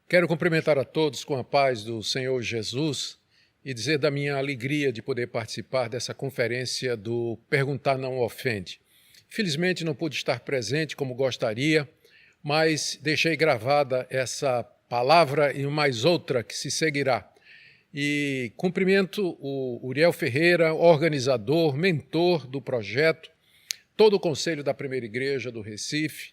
Quero cumprimentar a todos com a paz do Senhor Jesus e dizer da minha alegria de poder participar dessa conferência do Perguntar Não Ofende. Felizmente não pude estar presente como gostaria, mas deixei gravada essa palavra e mais outra que se seguirá. E cumprimento o Uriel Ferreira, organizador, mentor do projeto, todo o Conselho da Primeira Igreja do Recife,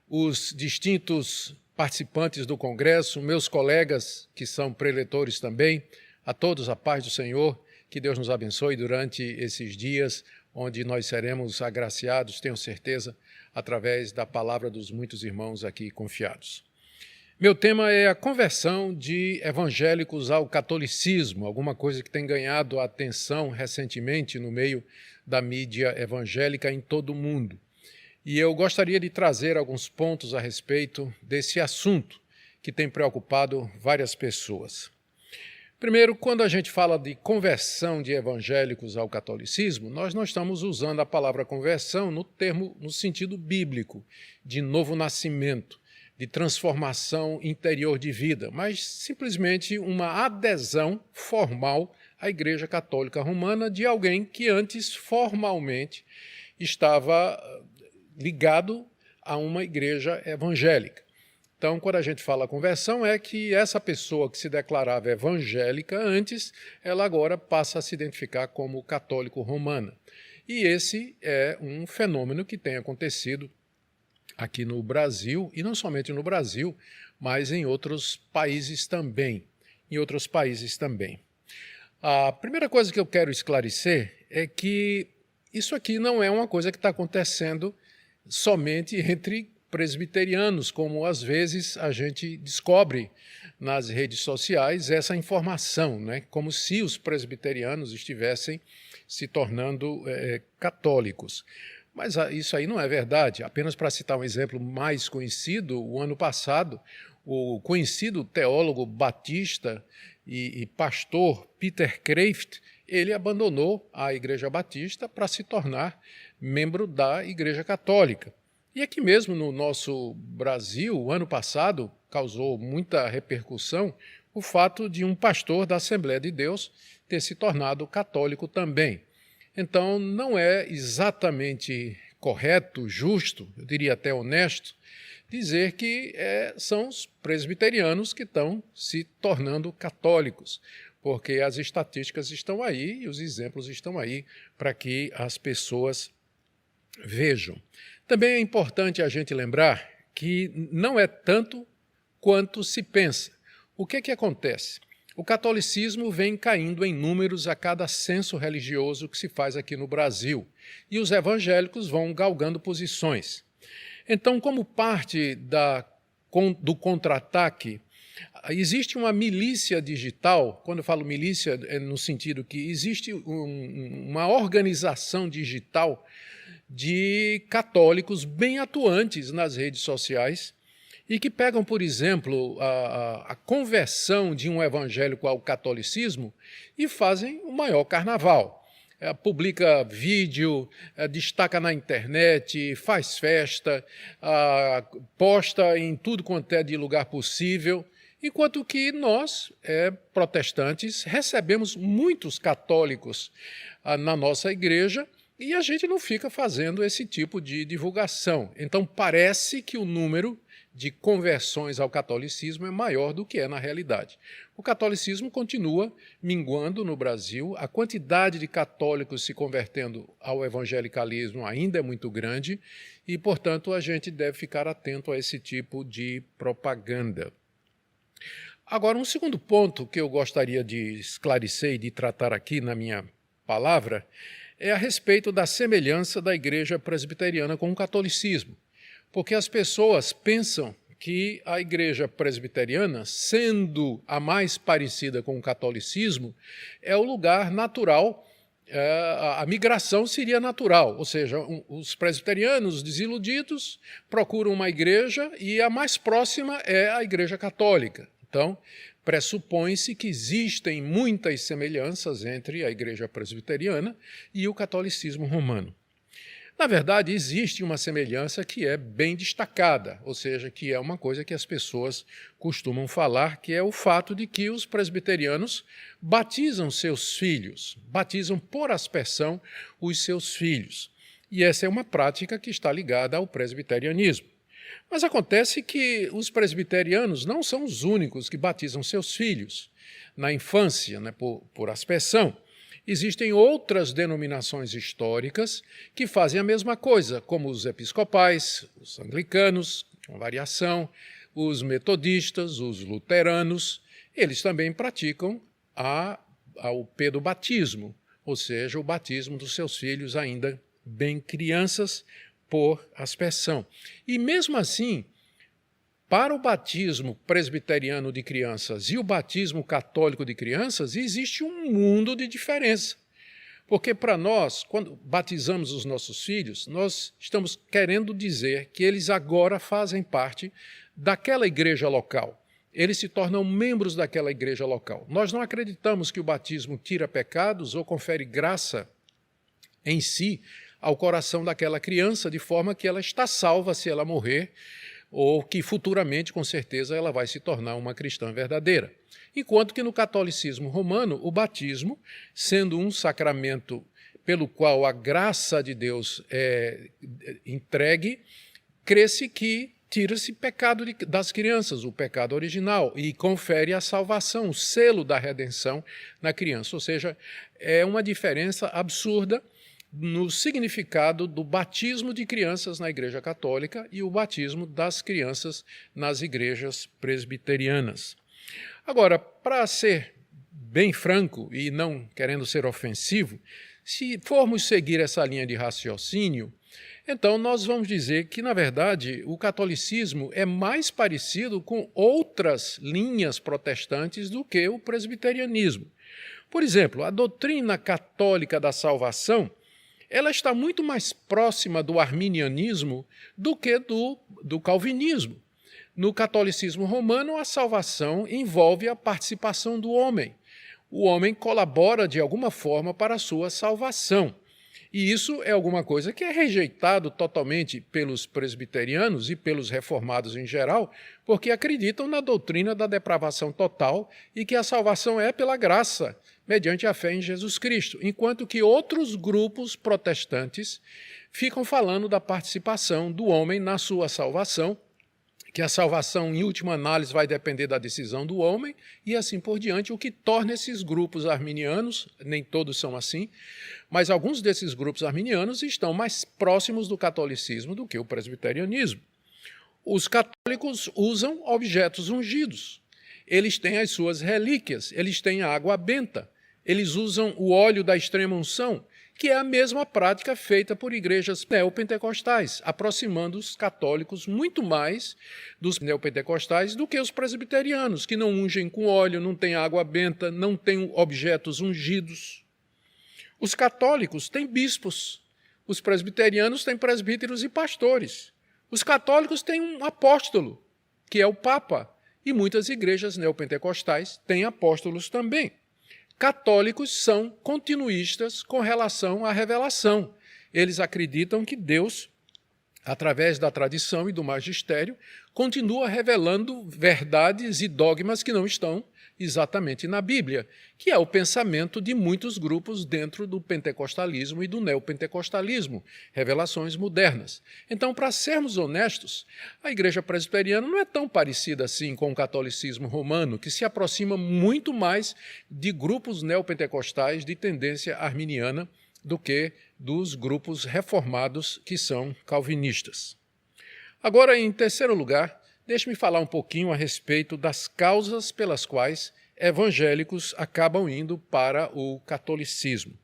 os distintos participantes do Congresso, meus colegas que são preletores também, a todos a paz do Senhor, que Deus nos abençoe durante esses dias, onde nós seremos agraciados, tenho certeza, através da palavra dos muitos irmãos aqui confiados. Meu tema é a conversão de evangélicos ao catolicismo, alguma coisa que tem ganhado a atenção recentemente no meio da mídia evangélica em todo o mundo. E eu gostaria de trazer alguns pontos a respeito desse assunto que tem preocupado várias pessoas. Primeiro, quando a gente fala de conversão de evangélicos ao catolicismo, nós não estamos usando a palavra conversão no sentido bíblico, de novo nascimento, de transformação interior de vida, mas simplesmente uma adesão formal à Igreja Católica Romana de alguém que antes formalmente estava ligado a uma igreja evangélica. Então, quando a gente fala conversão, é que essa pessoa que se declarava evangélica antes, ela agora passa a se identificar como católico romana. E esse é um fenômeno que tem acontecido aqui no Brasil, e não somente no Brasil, mas em outros países também. A primeira coisa que eu quero esclarecer é que isso aqui não é uma coisa que está acontecendo somente entre presbiterianos, como às vezes a gente descobre nas redes sociais essa informação, né? Como se os presbiterianos estivessem se tornando católicos. Mas isso aí não é verdade. Apenas para citar um exemplo mais conhecido, o ano passado, o conhecido teólogo batista e pastor Peter Kreeft, ele abandonou a Igreja Batista para se tornar membro da Igreja Católica. E aqui mesmo no nosso Brasil, o ano passado, causou muita repercussão o fato de um pastor da Assembleia de Deus ter se tornado católico também. Então, não é exatamente correto, justo, eu diria até honesto, dizer que são os presbiterianos que estão se tornando católicos, porque as estatísticas estão aí e os exemplos estão aí para que as pessoas vejam. Também é importante a gente lembrar que não é tanto quanto se pensa. O que acontece? O catolicismo vem caindo em números a cada censo religioso que se faz aqui no Brasil, e os evangélicos vão galgando posições. Então, como parte do contra-ataque, existe uma milícia digital. Quando eu falo milícia, é no sentido que existe uma organização digital de católicos bem atuantes nas redes sociais e que pegam, por exemplo, a conversão de um evangélico ao catolicismo e fazem o maior carnaval. Publica vídeo, destaca na internet, faz festa, posta em tudo quanto é de lugar possível, enquanto que nós, protestantes, recebemos muitos católicos na nossa igreja e a gente não fica fazendo esse tipo de divulgação. Então parece que o número de conversões ao catolicismo é maior do que é na realidade. O catolicismo continua minguando no Brasil, a quantidade de católicos se convertendo ao evangelicalismo ainda é muito grande e, portanto, a gente deve ficar atento a esse tipo de propaganda. Agora, um segundo ponto que eu gostaria de esclarecer e de tratar aqui na minha palavra é a respeito da semelhança da Igreja Presbiteriana com o catolicismo. Porque as pessoas pensam que a Igreja Presbiteriana, sendo a mais parecida com o catolicismo, é o lugar natural, a migração seria natural, ou seja, os presbiterianos desiludidos procuram uma igreja e a mais próxima é a Igreja Católica. Então, pressupõe-se que existem muitas semelhanças entre a Igreja Presbiteriana e o catolicismo romano. Na verdade, existe uma semelhança que é bem destacada, ou seja, que é uma coisa que as pessoas costumam falar, que é o fato de que os presbiterianos batizam seus filhos, batizam por aspersão os seus filhos. E essa é uma prática que está ligada ao presbiterianismo. Mas acontece que os presbiterianos não são os únicos que batizam seus filhos na infância, né, por aspersão. Existem outras denominações históricas que fazem a mesma coisa, como os episcopais, os anglicanos, com variação, os metodistas, os luteranos. Eles também praticam o pedobatismo, ou seja, o batismo dos seus filhos ainda bem crianças por aspersão. E mesmo assim, para o batismo presbiteriano de crianças e o batismo católico de crianças, existe um mundo de diferença. Porque para nós, quando batizamos os nossos filhos, nós estamos querendo dizer que eles agora fazem parte daquela igreja local. Eles se tornam membros daquela igreja local. Nós não acreditamos que o batismo tira pecados ou confere graça em si ao coração daquela criança, de forma que ela está salva se ela morrer, ou que futuramente, com certeza, ela vai se tornar uma cristã verdadeira. Enquanto que no catolicismo romano, o batismo, sendo um sacramento pelo qual a graça de Deus é entregue, crê-se que tira-se pecado das crianças, o pecado original, e confere a salvação, o selo da redenção na criança. Ou seja, é uma diferença absurda no significado do batismo de crianças na Igreja Católica e o batismo das crianças nas igrejas presbiterianas. Agora, para ser bem franco e não querendo ser ofensivo, se formos seguir essa linha de raciocínio, então nós vamos dizer que, na verdade, o catolicismo é mais parecido com outras linhas protestantes do que o presbiterianismo. Por exemplo, a doutrina católica da salvação, ela está muito mais próxima do arminianismo do que do calvinismo. No catolicismo romano, a salvação envolve a participação do homem. O homem colabora de alguma forma para a sua salvação. E isso é alguma coisa que é rejeitado totalmente pelos presbiterianos e pelos reformados em geral, porque acreditam na doutrina da depravação total e que a salvação é pela graça, mediante a fé em Jesus Cristo, enquanto que outros grupos protestantes ficam falando da participação do homem na sua salvação, que a salvação, em última análise, vai depender da decisão do homem, e assim por diante, o que torna esses grupos arminianos, nem todos são assim, mas alguns desses grupos arminianos estão mais próximos do catolicismo do que o presbiterianismo. Os católicos usam objetos ungidos, eles têm as suas relíquias, eles têm a água benta, eles usam o óleo da extrema unção, que é a mesma prática feita por igrejas neopentecostais, aproximando os católicos muito mais dos neopentecostais do que os presbiterianos, que não ungem com óleo, não têm água benta, não têm objetos ungidos. Os católicos têm bispos, os presbiterianos têm presbíteros e pastores. Os católicos têm um apóstolo, que é o Papa, e muitas igrejas neopentecostais têm apóstolos também. Católicos são continuistas com relação à revelação. Eles acreditam que Deus, através da tradição e do magistério, continua revelando verdades e dogmas que não estão exatamente na Bíblia, que é o pensamento de muitos grupos dentro do pentecostalismo e do neopentecostalismo, revelações modernas. Então, para sermos honestos, a igreja presbiteriana não é tão parecida assim com o catolicismo romano, que se aproxima muito mais de grupos neopentecostais de tendência arminiana do que dos grupos reformados que são calvinistas. Agora, em terceiro lugar, deixe-me falar um pouquinho a respeito das causas pelas quais evangélicos acabam indo para o catolicismo.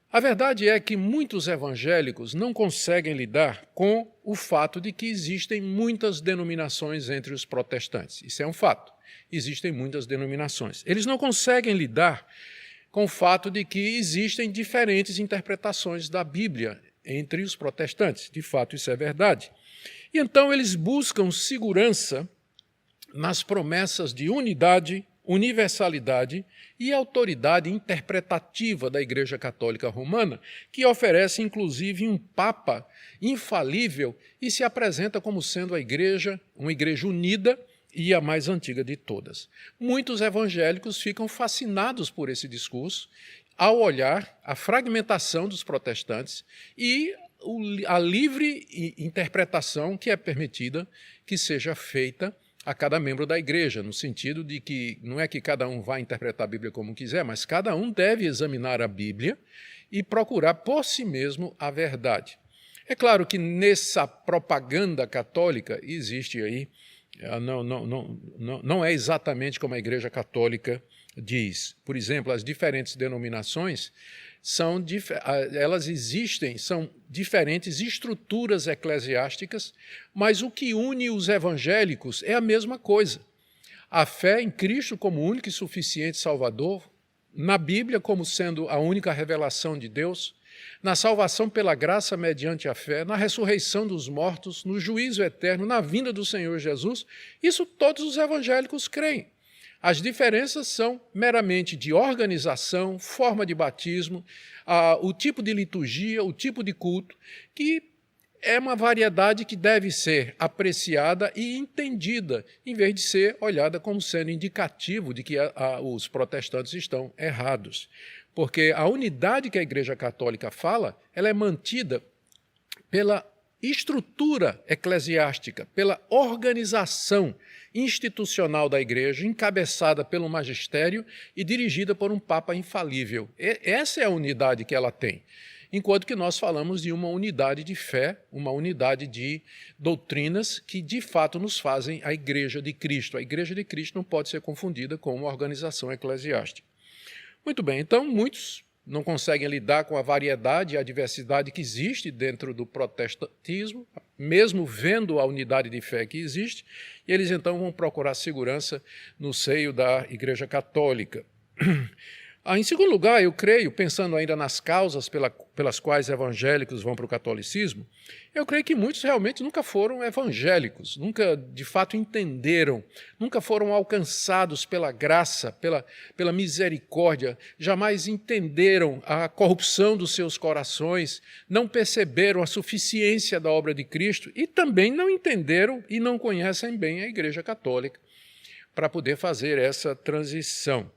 A verdade é que muitos evangélicos não conseguem lidar com o fato de que existem muitas denominações entre os protestantes. Isso é um fato. Existem muitas denominações. Eles não conseguem lidar com o fato de que existem diferentes interpretações da Bíblia entre os protestantes. De fato, isso é verdade. E então eles buscam segurança nas promessas de unidade, universalidade e autoridade interpretativa da Igreja Católica Romana, que oferece inclusive um Papa infalível e se apresenta como sendo uma igreja unida e a mais antiga de todas. Muitos evangélicos ficam fascinados por esse discurso ao olhar a fragmentação dos protestantes e a livre interpretação que é permitida que seja feita a cada membro da igreja, no sentido de que não é que cada um vai interpretar a Bíblia como quiser, mas cada um deve examinar a Bíblia e procurar por si mesmo a verdade. É claro que nessa propaganda católica existe aí, não é exatamente como a Igreja Católica diz. Por exemplo, as diferentes denominações são diferentes estruturas eclesiásticas, mas o que une os evangélicos é a mesma coisa. A fé em Cristo como único e suficiente Salvador, na Bíblia como sendo a única revelação de Deus, na salvação pela graça mediante a fé, na ressurreição dos mortos, no juízo eterno, na vinda do Senhor Jesus, isso todos os evangélicos creem. As diferenças são meramente de organização, forma de batismo, o tipo de liturgia, o tipo de culto, que é uma variedade que deve ser apreciada e entendida, em vez de ser olhada como sendo indicativo de que os protestantes estão errados. Porque a unidade que a Igreja Católica fala, ela é mantida pela estrutura eclesiástica, pela organização institucional da Igreja, encabeçada pelo magistério e dirigida por um Papa infalível. Essa é a unidade que ela tem. Enquanto que nós falamos de uma unidade de fé, uma unidade de doutrinas que, de fato, nos fazem a Igreja de Cristo. A Igreja de Cristo não pode ser confundida com uma organização eclesiástica. Muito bem, então muitos não conseguem lidar com a variedade e a diversidade que existe dentro do protestantismo, mesmo vendo a unidade de fé que existe, e eles então vão procurar segurança no seio da Igreja Católica. Em segundo lugar, eu creio, pensando ainda nas causas pelas quais evangélicos vão para o catolicismo, eu creio que muitos realmente nunca foram evangélicos, nunca de fato entenderam, nunca foram alcançados pela graça, pela misericórdia, jamais entenderam a corrupção dos seus corações, não perceberam a suficiência da obra de Cristo e também não entenderam e não conhecem bem a Igreja Católica para poder fazer essa transição.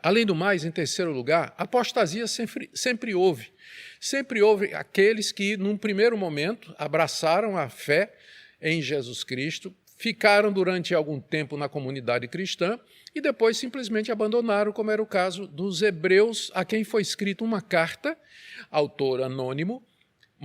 Além do mais, em terceiro lugar, apostasia sempre houve. Sempre houve aqueles que, num primeiro momento, abraçaram a fé em Jesus Cristo, ficaram durante algum tempo na comunidade cristã e depois simplesmente abandonaram, como era o caso dos hebreus, a quem foi escrita uma carta, autor anônimo,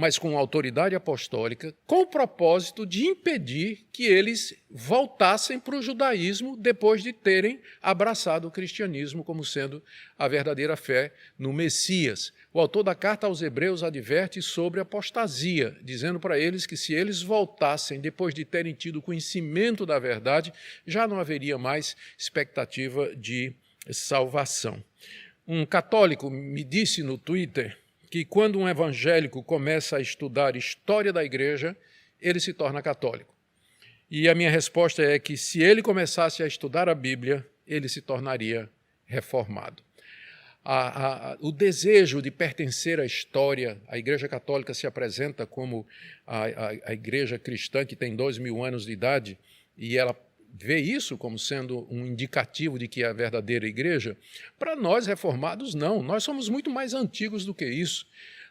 mas com autoridade apostólica, com o propósito de impedir que eles voltassem para o judaísmo depois de terem abraçado o cristianismo como sendo a verdadeira fé no Messias. O autor da carta aos Hebreus adverte sobre apostasia, dizendo para eles que se eles voltassem depois de terem tido conhecimento da verdade, já não haveria mais expectativa de salvação. Um católico me disse no Twitter que quando um evangélico começa a estudar história da igreja, ele se torna católico. E a minha resposta é que se ele começasse a estudar a Bíblia, ele se tornaria reformado. O desejo de pertencer à história, a Igreja Católica se apresenta como a igreja cristã que tem 2000 anos de idade, e ela vê isso como sendo um indicativo de que é a verdadeira igreja. Para nós reformados, não. Nós somos muito mais antigos do que isso.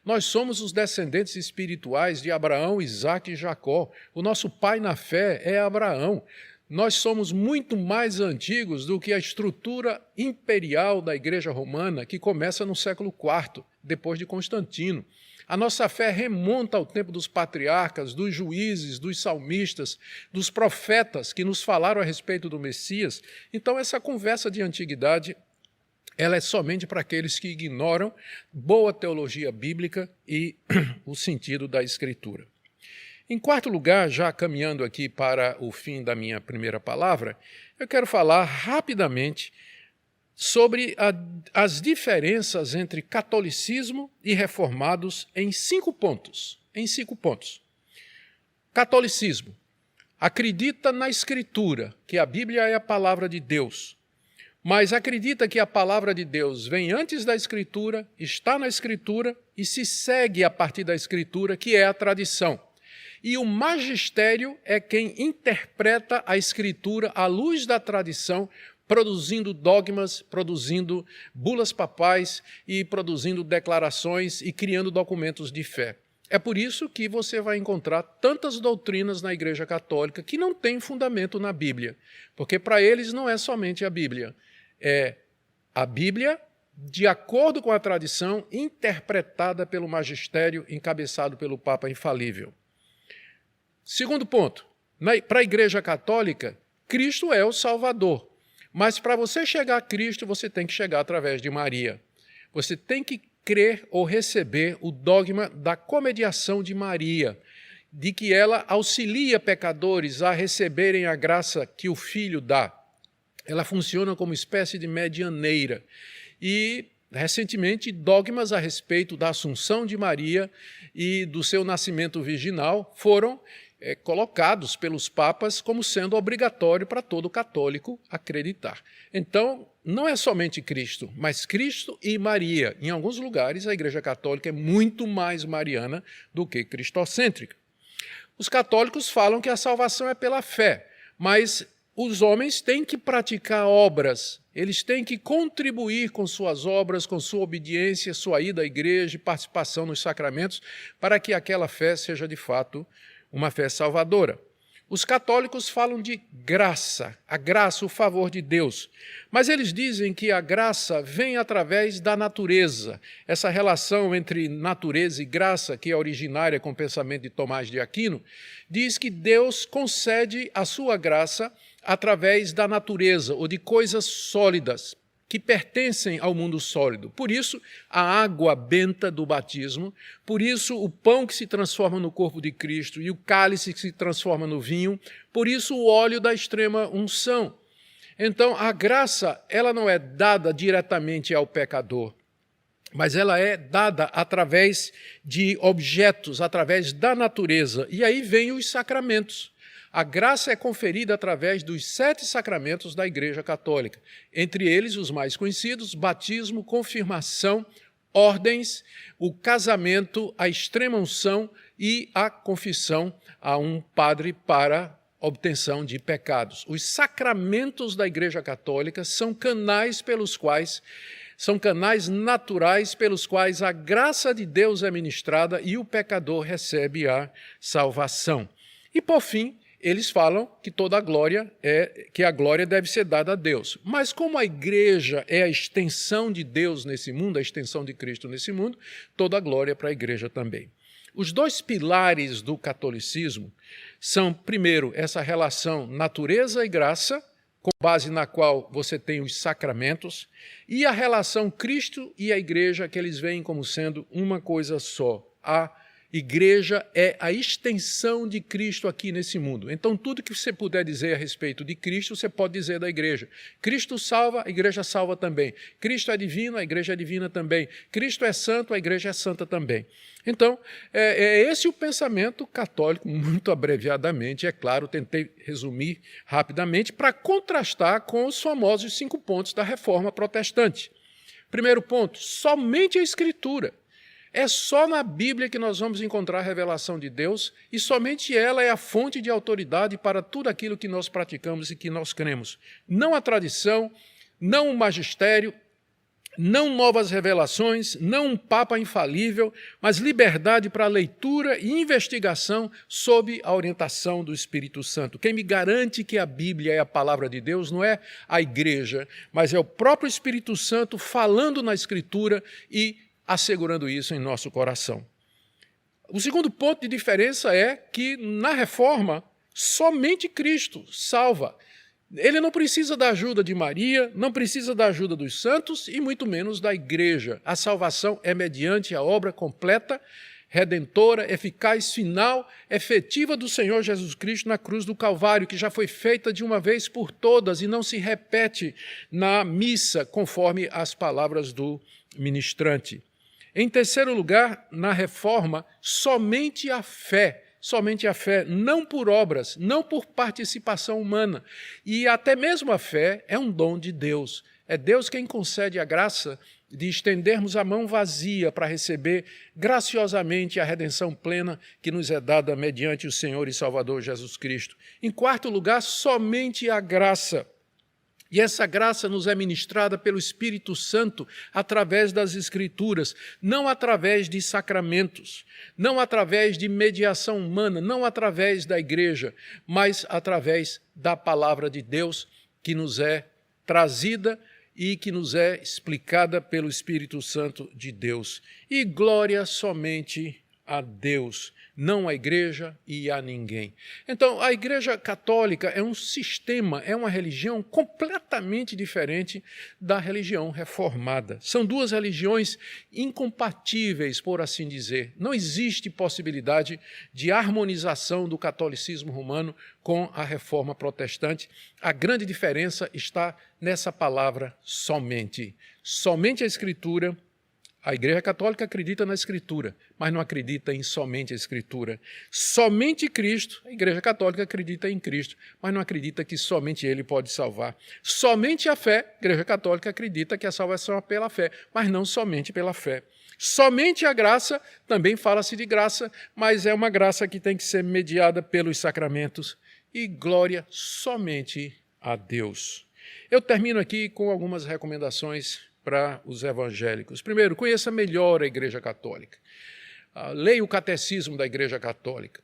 Nós somos os descendentes espirituais de Abraão, Isaque e Jacó. O nosso pai na fé é Abraão. Nós somos muito mais antigos do que a estrutura imperial da Igreja Romana, que começa no século IV, depois de Constantino. A nossa fé remonta ao tempo dos patriarcas, dos juízes, dos salmistas, dos profetas que nos falaram a respeito do Messias. Então, essa conversa de antiguidade, ela é somente para aqueles que ignoram boa teologia bíblica e o sentido da Escritura. Em quarto lugar, já caminhando aqui para o fim da minha primeira palavra, eu quero falar rapidamente sobre as diferenças entre catolicismo e reformados em 5 pontos. Catolicismo acredita na Escritura, que a Bíblia é a palavra de Deus. mas acredita que a palavra de Deus vem antes da Escritura, está na Escritura e se segue a partir da Escritura, que é a tradição. E o magistério é quem interpreta a Escritura à luz da tradição, produzindo dogmas, produzindo bulas papais e produzindo declarações e criando documentos de fé. É por isso que você vai encontrar tantas doutrinas na Igreja Católica que não têm fundamento na Bíblia, porque para eles não é somente a Bíblia, é a Bíblia de acordo com a tradição interpretada pelo magistério encabeçado pelo Papa infalível. Segundo ponto, para a Igreja Católica, Cristo é o Salvador. Mas para você chegar a Cristo, você tem que chegar através de Maria. Você tem que crer ou receber o dogma da comediação de Maria, de que ela auxilia pecadores a receberem a graça que o Filho dá. Ela funciona como espécie de medianeira. E, recentemente, dogmas a respeito da Assunção de Maria e do seu nascimento virginal foram colocados pelos papas como sendo obrigatório para todo católico acreditar. Então, não é somente Cristo, mas Cristo e Maria. Em alguns lugares, a Igreja Católica é muito mais mariana do que cristocêntrica. Os católicos falam que a salvação é pela fé, mas os homens têm que praticar obras, eles têm que contribuir com suas obras, com sua obediência, sua ida à igreja, participação nos sacramentos, para que aquela fé seja de fato uma fé salvadora. Os católicos falam de graça, a graça, o favor de Deus. Mas eles dizem que a graça vem através da natureza. Essa relação entre natureza e graça, que é originária com o pensamento de Tomás de Aquino, diz que Deus concede a sua graça através da natureza ou de coisas sólidas, que pertencem ao mundo sólido. Por isso, a água benta do batismo, por isso o pão que se transforma no corpo de Cristo e o cálice que se transforma no vinho, por isso o óleo da extrema unção. Então, a graça, ela não é dada diretamente ao pecador, mas ela é dada através de objetos, através da natureza. E aí vem os sacramentos. A graça é conferida através dos 7 sacramentos da Igreja Católica, entre eles os mais conhecidos: batismo, confirmação, ordens, o casamento, a extrema-unção e a confissão a um padre para obtenção de pecados. Os sacramentos da Igreja Católica são canais naturais pelos quais a graça de Deus é ministrada e o pecador recebe a salvação. E, por fim, eles falam que a glória deve ser dada a Deus. Mas como a igreja é a extensão de Deus nesse mundo, a extensão de Cristo nesse mundo, toda a glória é para a igreja também. Os 2 pilares do catolicismo são, primeiro, essa relação natureza e graça, com base na qual você tem os sacramentos, e a relação Cristo e a igreja, que eles veem como sendo uma coisa só. A igreja é a extensão de Cristo aqui nesse mundo. Então, tudo que você puder dizer a respeito de Cristo, você pode dizer da igreja. Cristo salva, a igreja salva também. Cristo é divino, a igreja é divina também. Cristo é santo, a igreja é santa também. Então, é esse o pensamento católico, muito abreviadamente, é claro, tentei resumir rapidamente, para contrastar com os famosos 5 pontos da Reforma Protestante. Primeiro ponto, somente a Escritura. É só na Bíblia que nós vamos encontrar a revelação de Deus e somente ela é a fonte de autoridade para tudo aquilo que nós praticamos e que nós cremos. Não a tradição, não o magistério, não novas revelações, não um Papa infalível, mas liberdade para leitura e investigação sob a orientação do Espírito Santo. Quem me garante que a Bíblia é a palavra de Deus não é a igreja, mas é o próprio Espírito Santo falando na Escritura e assegurando isso em nosso coração. O segundo ponto de diferença é que, na Reforma, somente Cristo salva. Ele não precisa da ajuda de Maria, não precisa da ajuda dos santos e muito menos da igreja. A salvação é mediante a obra completa, redentora, eficaz, final, efetiva do Senhor Jesus Cristo na cruz do Calvário, que já foi feita de uma vez por todas e não se repete na missa, conforme as palavras do ministrante. Em terceiro lugar, na Reforma, somente a fé somente a fé, não por obras, não por participação humana. E até mesmo a fé é um dom de Deus. É Deus quem concede a graça de estendermos a mão vazia para receber graciosamente a redenção plena que nos é dada mediante o Senhor e Salvador Jesus Cristo. Em quarto lugar, somente a graça. E essa graça nos é ministrada pelo Espírito Santo através das Escrituras, não através de sacramentos, não através de mediação humana, não através da igreja, mas através da palavra de Deus que nos é trazida e que nos é explicada pelo Espírito Santo de Deus. E glória somente a Deus, não à igreja e a ninguém. Então, a Igreja Católica é um sistema, é uma religião completamente diferente da religião reformada. São duas religiões incompatíveis, por assim dizer. Não existe possibilidade de harmonização do catolicismo romano com a reforma protestante. A grande diferença está nessa palavra somente. Somente a Escritura. A Igreja Católica acredita na Escritura, mas não acredita em somente a Escritura. Somente Cristo, a Igreja Católica acredita em Cristo, mas não acredita que somente Ele pode salvar. Somente a fé, a Igreja Católica acredita que a salvação é pela fé, mas não somente pela fé. Somente a graça, também fala-se de graça, mas é uma graça que tem que ser mediada pelos sacramentos. E glória somente a Deus. Eu termino aqui com algumas recomendações para os evangélicos. Primeiro, conheça melhor a Igreja Católica. Leia o catecismo da Igreja Católica.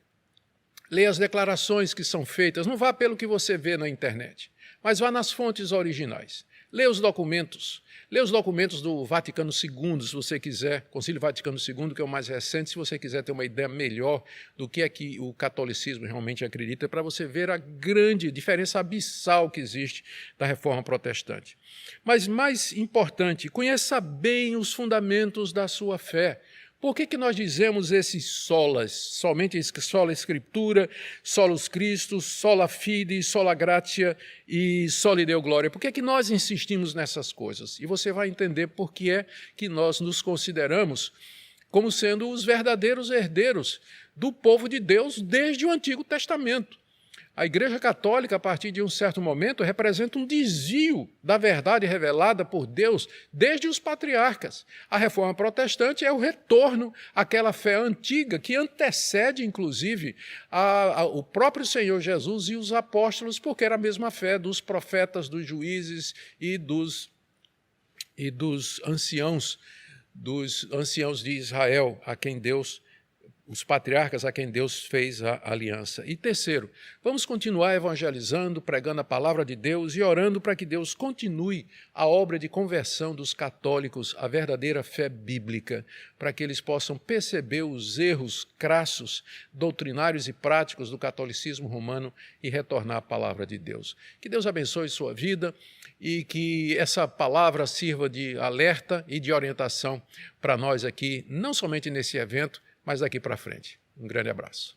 Leia as declarações que são feitas. Não vá pelo que você vê na internet, mas vá nas fontes originais. Leia os documentos. Leia os documentos do Vaticano II, se você quiser, Concílio Vaticano II, que é o mais recente, se você quiser ter uma ideia melhor do que é que o catolicismo realmente acredita, para você ver a grande diferença abissal que existe da reforma protestante. Mas mais importante, conheça bem os fundamentos da sua fé. Por que nós dizemos esses solas? Somente sola Escritura, solus Christus, sola fide, sola gratia e soli Deo gloria. Por que nós insistimos nessas coisas? E você vai entender por que é que nós nos consideramos como sendo os verdadeiros herdeiros do povo de Deus desde o Antigo Testamento. A Igreja Católica, a partir de um certo momento, representa um desvio da verdade revelada por Deus desde os patriarcas. A reforma protestante é o retorno àquela fé antiga que antecede, inclusive, o próprio Senhor Jesus e os apóstolos, porque era a mesma fé dos profetas, dos juízes e dos anciãos de Israel, a quem Deus, os patriarcas a quem Deus fez a aliança. E terceiro, vamos continuar evangelizando, pregando a palavra de Deus e orando para que Deus continue a obra de conversão dos católicos à verdadeira fé bíblica, para que eles possam perceber os erros crassos, doutrinários e práticos do catolicismo romano e retornar à palavra de Deus. Que Deus abençoe sua vida e que essa palavra sirva de alerta e de orientação para nós aqui, não somente nesse evento, mas daqui para frente. Um grande abraço.